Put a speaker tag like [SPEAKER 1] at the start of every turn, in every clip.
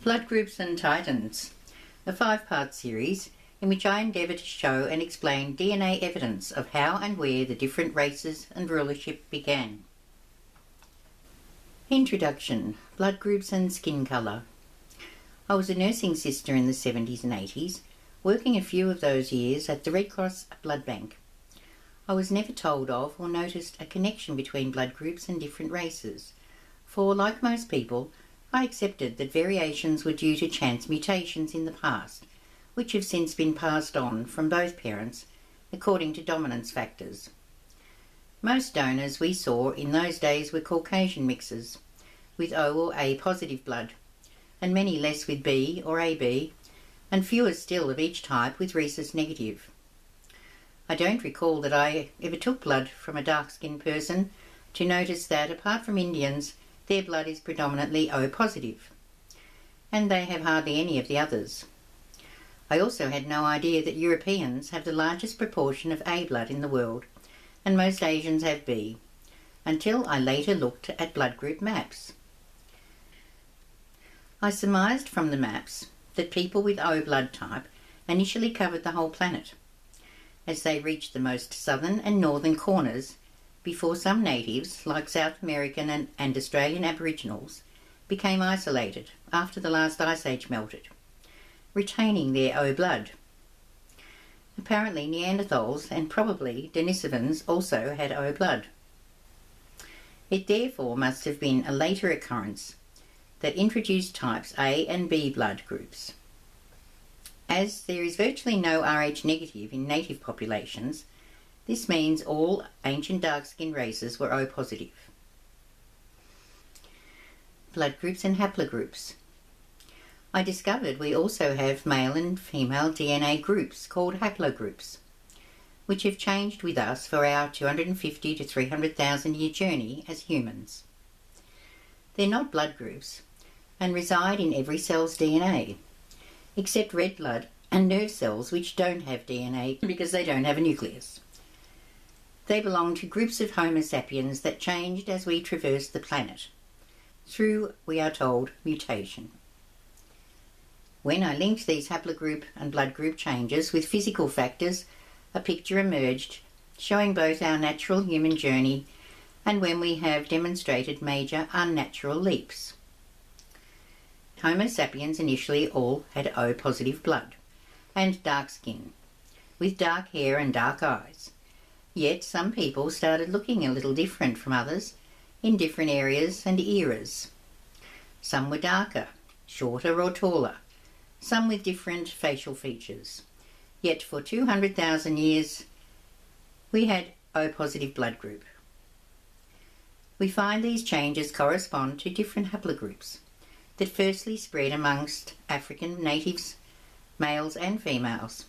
[SPEAKER 1] Blood Groups and Titans, a 5-part series in which I endeavour to show and explain DNA evidence of how and where the different races and rulership began. Introduction: Blood Groups and Skin Colour. I was a nursing sister in the 70s and 80s, working a few of those years at the Red Cross Blood Bank. I was never told of or noticed a connection between blood groups and different races, for, like most people, I accepted that variations were due to chance mutations in the past, which have since been passed on from both parents according to dominance factors. Most donors we saw in those days were Caucasian mixes, with O or A positive blood, and many less with B or AB, and fewer still of each type with rhesus negative. I don't recall that I ever took blood from a dark-skinned person to notice that, apart from Indians, their blood is predominantly O positive, and they have hardly any of the others. I also had no idea that Europeans have the largest proportion of A blood in the world, and most Asians have B, until I later looked at blood group maps. I surmised from the maps that people with O blood type initially covered the whole planet, as they reached the most southern and northern corners before some natives, like South American and Australian Aboriginals, became isolated after the last ice age melted, retaining their O blood. Apparently Neanderthals and probably Denisovans also had O blood. It therefore must have been a later occurrence that introduced types A and B blood groups. As there is virtually no Rh negative in native populations, this means all ancient dark-skinned races were O positive. Blood groups and haplogroups. I discovered we also have male and female DNA groups called haplogroups, which have changed with us for our 250 to 300,000 year journey as humans. They're not blood groups and reside in every cell's DNA, except red blood and nerve cells, which don't have DNA because they don't have a nucleus. They belong to groups of Homo sapiens that changed as we traversed the planet, through, we are told, mutation. When I linked these haplogroup and blood group changes with physical factors, a picture emerged showing both our natural human journey and when we have demonstrated major unnatural leaps. Homo sapiens initially all had O positive blood and dark skin, with dark hair and dark eyes. Yet some people started looking a little different from others in different areas and eras. Some were darker, shorter or taller, some with different facial features. Yet for 200,000 years we had O positive blood group. We find these changes correspond to different haplogroups that firstly spread amongst African natives, males and females.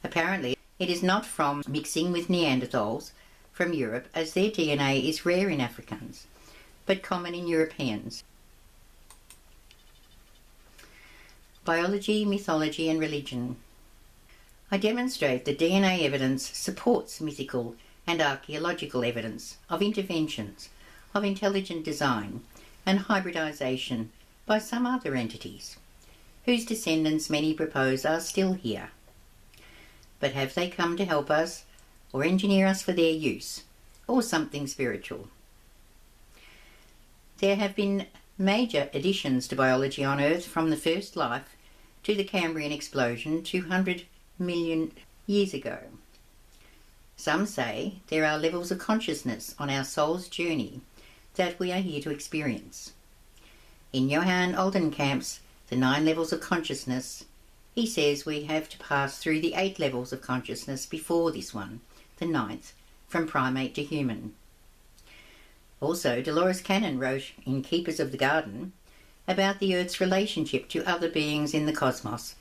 [SPEAKER 1] Apparently it is not from mixing with Neanderthals from Europe, as their DNA is rare in Africans, but common in Europeans. Biology, mythology and religion. I demonstrate that DNA evidence supports mythical and archaeological evidence of interventions, of intelligent design and hybridization by some other entities, whose descendants many propose are still here. But have they come to help us or engineer us for their use, or something spiritual? There have been major additions to biology on Earth from the first life to the Cambrian explosion 200 million years ago. Some say there are levels of consciousness on our soul's journey that we are here to experience. In Johann Oldenkamp's The 9 Levels of Consciousness, he says we have to pass through the 8 levels of consciousness before this one, the 9th, from primate to human. Also, Dolores Cannon wrote in Keepers of the Garden about the Earth's relationship to other beings in the cosmos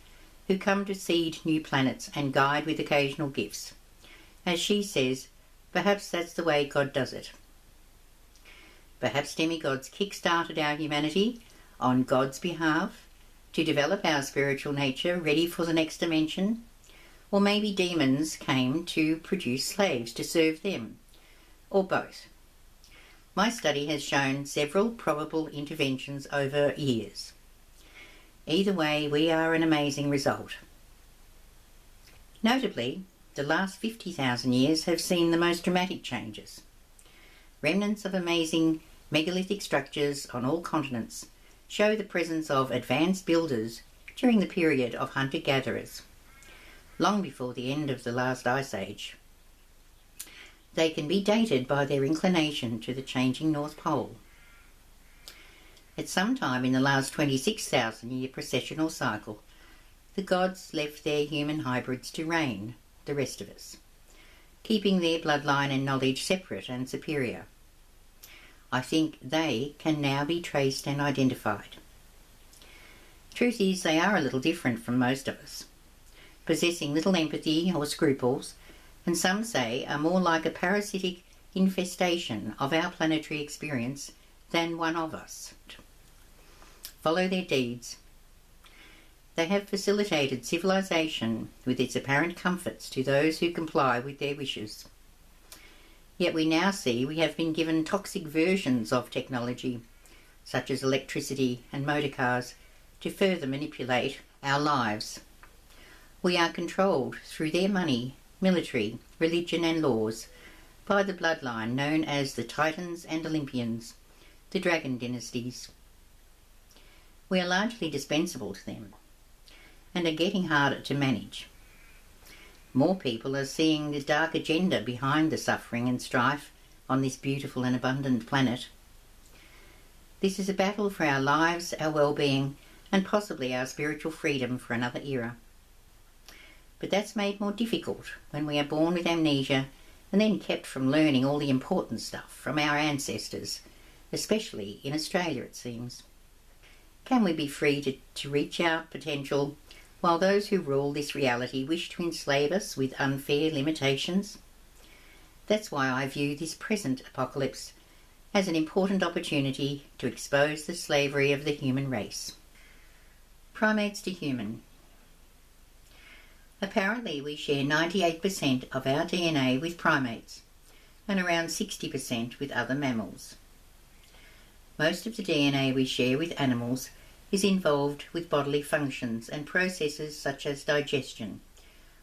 [SPEAKER 1] who come to seed new planets and guide with occasional gifts. As she says, perhaps that's the way God does it. Perhaps demigods kick-started our humanity on God's behalf to develop our spiritual nature ready for the next dimension, or maybe demons came to produce slaves to serve them, or both. My study has shown several probable interventions over years. Either way, we are an amazing result. Notably, the last 50,000 years have seen the most dramatic changes. Remnants of amazing megalithic structures on all continents show the presence of advanced builders during the period of hunter-gatherers, long before the end of the last ice age. They can be dated by their inclination to the changing North Pole. At some time in the last 26,000-year precessional cycle, the gods left their human hybrids to reign, the rest of us, keeping their bloodline and knowledge separate and superior. I think they can now be traced and identified. Truth is, they are a little different from most of us, possessing little empathy or scruples, and some say are more like a parasitic infestation of our planetary experience than one of us. Follow their deeds. They have facilitated civilization with its apparent comforts to those who comply with their wishes. Yet we now see we have been given toxic versions of technology, such as electricity and motor cars, to further manipulate our lives. We are controlled through their money, military, religion and laws by the bloodline known as the Titans and Olympians, the Dragon dynasties. We are largely dispensable to them and are getting harder to manage. More people are seeing the dark agenda behind the suffering and strife on this beautiful and abundant planet. This is a battle for our lives, our well-being, and possibly our spiritual freedom for another era. But that's made more difficult when we are born with amnesia and then kept from learning all the important stuff from our ancestors, especially in Australia, it seems. Can we be free to reach our potential while those who rule this reality wish to enslave us with unfair limitations? That's why I view this present apocalypse as an important opportunity to expose the slavery of the human race. Primates to human. Apparently we share 98% of our DNA with primates and around 60% with other mammals. Most of the DNA we share with animals is involved with bodily functions and processes such as digestion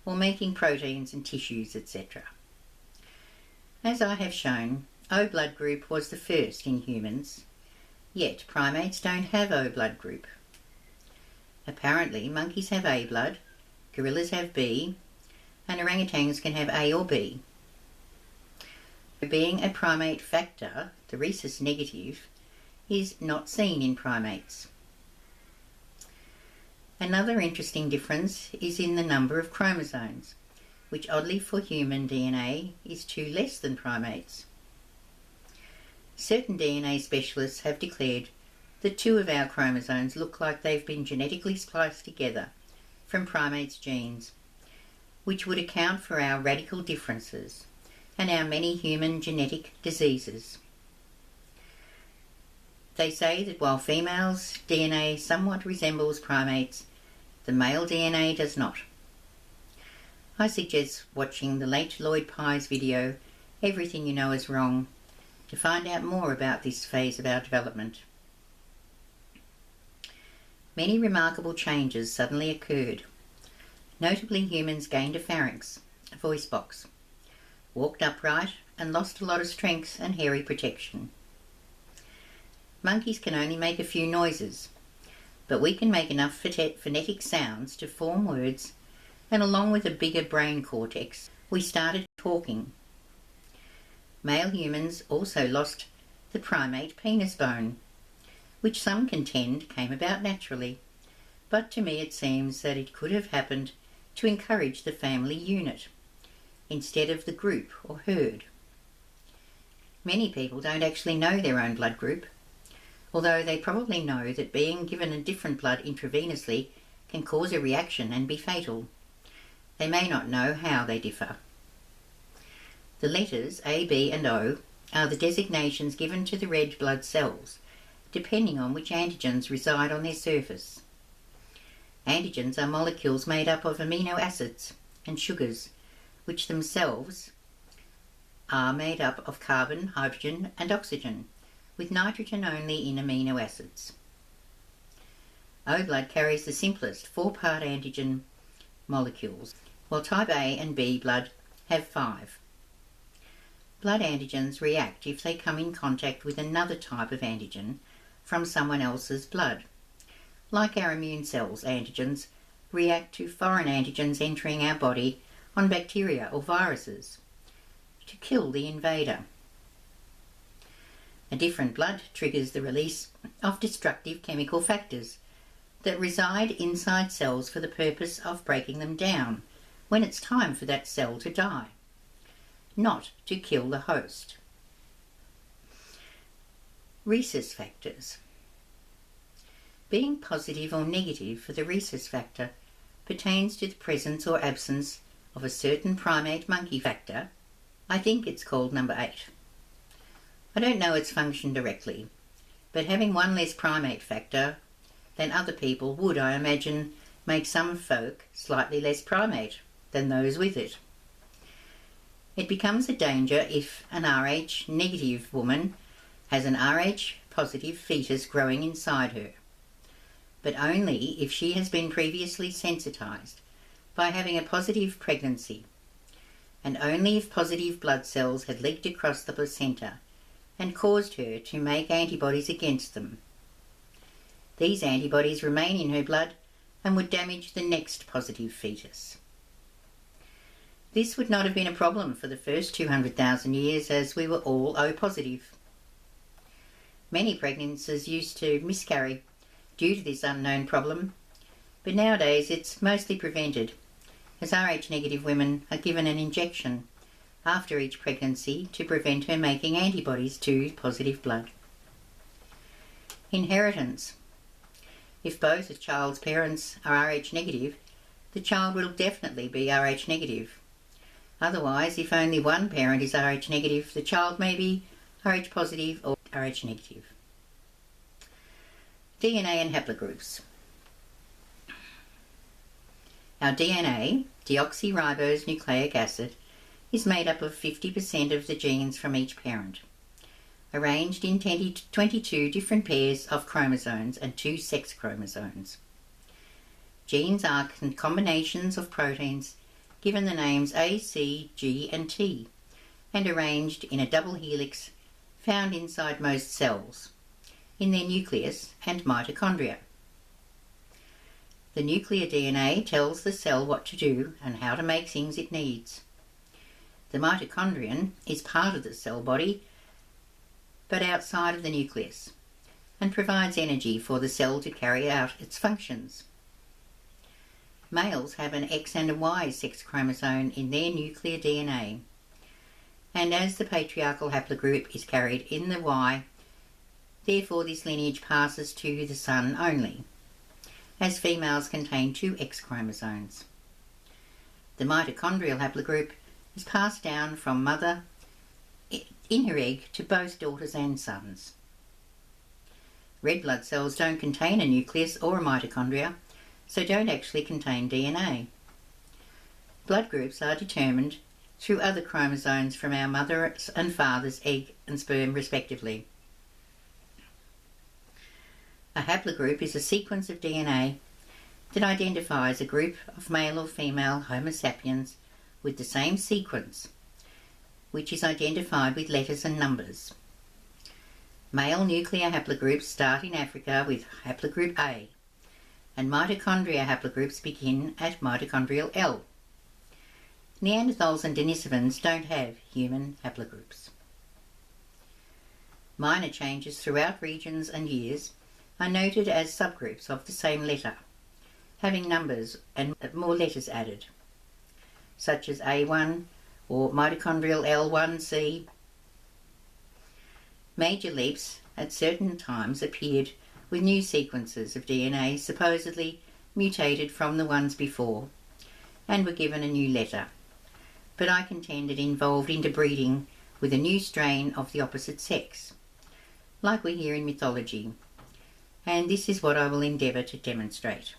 [SPEAKER 1] or making proteins and tissues, etc. As I have shown, O blood group was the first in humans, yet primates don't have O blood group. Apparently monkeys have A blood, gorillas have B, and orangutans can have A or B. Being a primate factor, the rhesus negative, is not seen in primates. Another interesting difference is in the number of chromosomes, which oddly for human DNA is 2 less than primates. Certain DNA specialists have declared that 2 of our chromosomes look like they've been genetically spliced together from primates' genes, which would account for our radical differences and our many human genetic diseases. They say that while females' DNA somewhat resembles primates, the male DNA does not. I suggest watching the late Lloyd Pye's video, Everything You Know Is Wrong, to find out more about this phase of our development. Many remarkable changes suddenly occurred. Notably, humans gained a pharynx, a voice box, walked upright and lost a lot of strength and hairy protection. Monkeys can only make a few noises, but we can make enough phonetic sounds to form words, and along with a bigger brain cortex, we started talking. Male humans also lost the primate penis bone, which some contend came about naturally, but to me it seems that it could have happened to encourage the family unit, instead of the group or herd. Many people don't actually know their own blood group, although they probably know that being given a different blood intravenously can cause a reaction and be fatal. They may not know how they differ. The letters A, B and O are the designations given to the red blood cells, depending on which antigens reside on their surface. Antigens are molecules made up of amino acids and sugars, which themselves are made up of carbon, hydrogen and oxygen, with nitrogen only in amino acids. O blood carries the simplest 4-part antigen molecules, while type A and B blood have 5. Blood antigens react if they come in contact with another type of antigen from someone else's blood. Like our immune cells, antigens react to foreign antigens entering our body on bacteria or viruses to kill the invader. A different blood triggers the release of destructive chemical factors that reside inside cells for the purpose of breaking them down when it's time for that cell to die, not to kill the host. Rhesus factors. Being positive or negative for the rhesus factor pertains to the presence or absence of a certain primate monkey factor. I think it's called number 8. I don't know its function directly, but having one less primate factor than other people would, I imagine, make some folk slightly less primate than those with it. It becomes a danger if an Rh negative woman has an Rh positive fetus growing inside her, but only if she has been previously sensitized by having a positive pregnancy, and only if positive blood cells had leaked across the placenta and caused her to make antibodies against them. These antibodies remain in her blood and would damage the next positive fetus. This would not have been a problem for the first 200,000 years, as we were all O positive. Many pregnancies used to miscarry due to this unknown problem, but nowadays it's mostly prevented, as Rh negative women are given an injection after each pregnancy to prevent her making antibodies to positive blood. Inheritance. If both a child's parents are Rh negative, the child will definitely be Rh negative. Otherwise, if only one parent is Rh negative, the child may be Rh positive or Rh negative. DNA and haplogroups. Our DNA, deoxyribose nucleic acid, is made up of 50% of the genes from each parent, arranged in 22 different pairs of chromosomes and 2 sex chromosomes. Genes are combinations of proteins given the names A, C, G and T, and arranged in a double helix found inside most cells, in their nucleus and mitochondria. The nuclear DNA tells the cell what to do and how to make things it needs. The mitochondrion is part of the cell body, but outside of the nucleus, and provides energy for the cell to carry out its functions. Males have an X and a Y sex chromosome in their nuclear DNA, and as the patriarchal haplogroup is carried in the Y, therefore this lineage passes to the son only, as females contain 2 X chromosomes. The mitochondrial haplogroup is passed down from mother in her egg to both daughters and sons. Red blood cells don't contain a nucleus or a mitochondria, so don't actually contain DNA. Blood groups are determined through other chromosomes from our mother's and father's egg and sperm respectively. A haplogroup is a sequence of DNA that identifies a group of male or female Homo sapiens with the same sequence, which is identified with letters and numbers. Male nuclear haplogroups start in Africa with haplogroup A, and mitochondria haplogroups begin at mitochondrial L. Neanderthals and Denisovans don't have human haplogroups. Minor changes throughout regions and years are noted as subgroups of the same letter, having numbers and more letters added, such as A1 or mitochondrial L1C. Major leaps at certain times appeared with new sequences of DNA supposedly mutated from the ones before and were given a new letter, but I contend it involved interbreeding with a new strain of the opposite sex, like we hear in mythology, and this is what I will endeavour to demonstrate.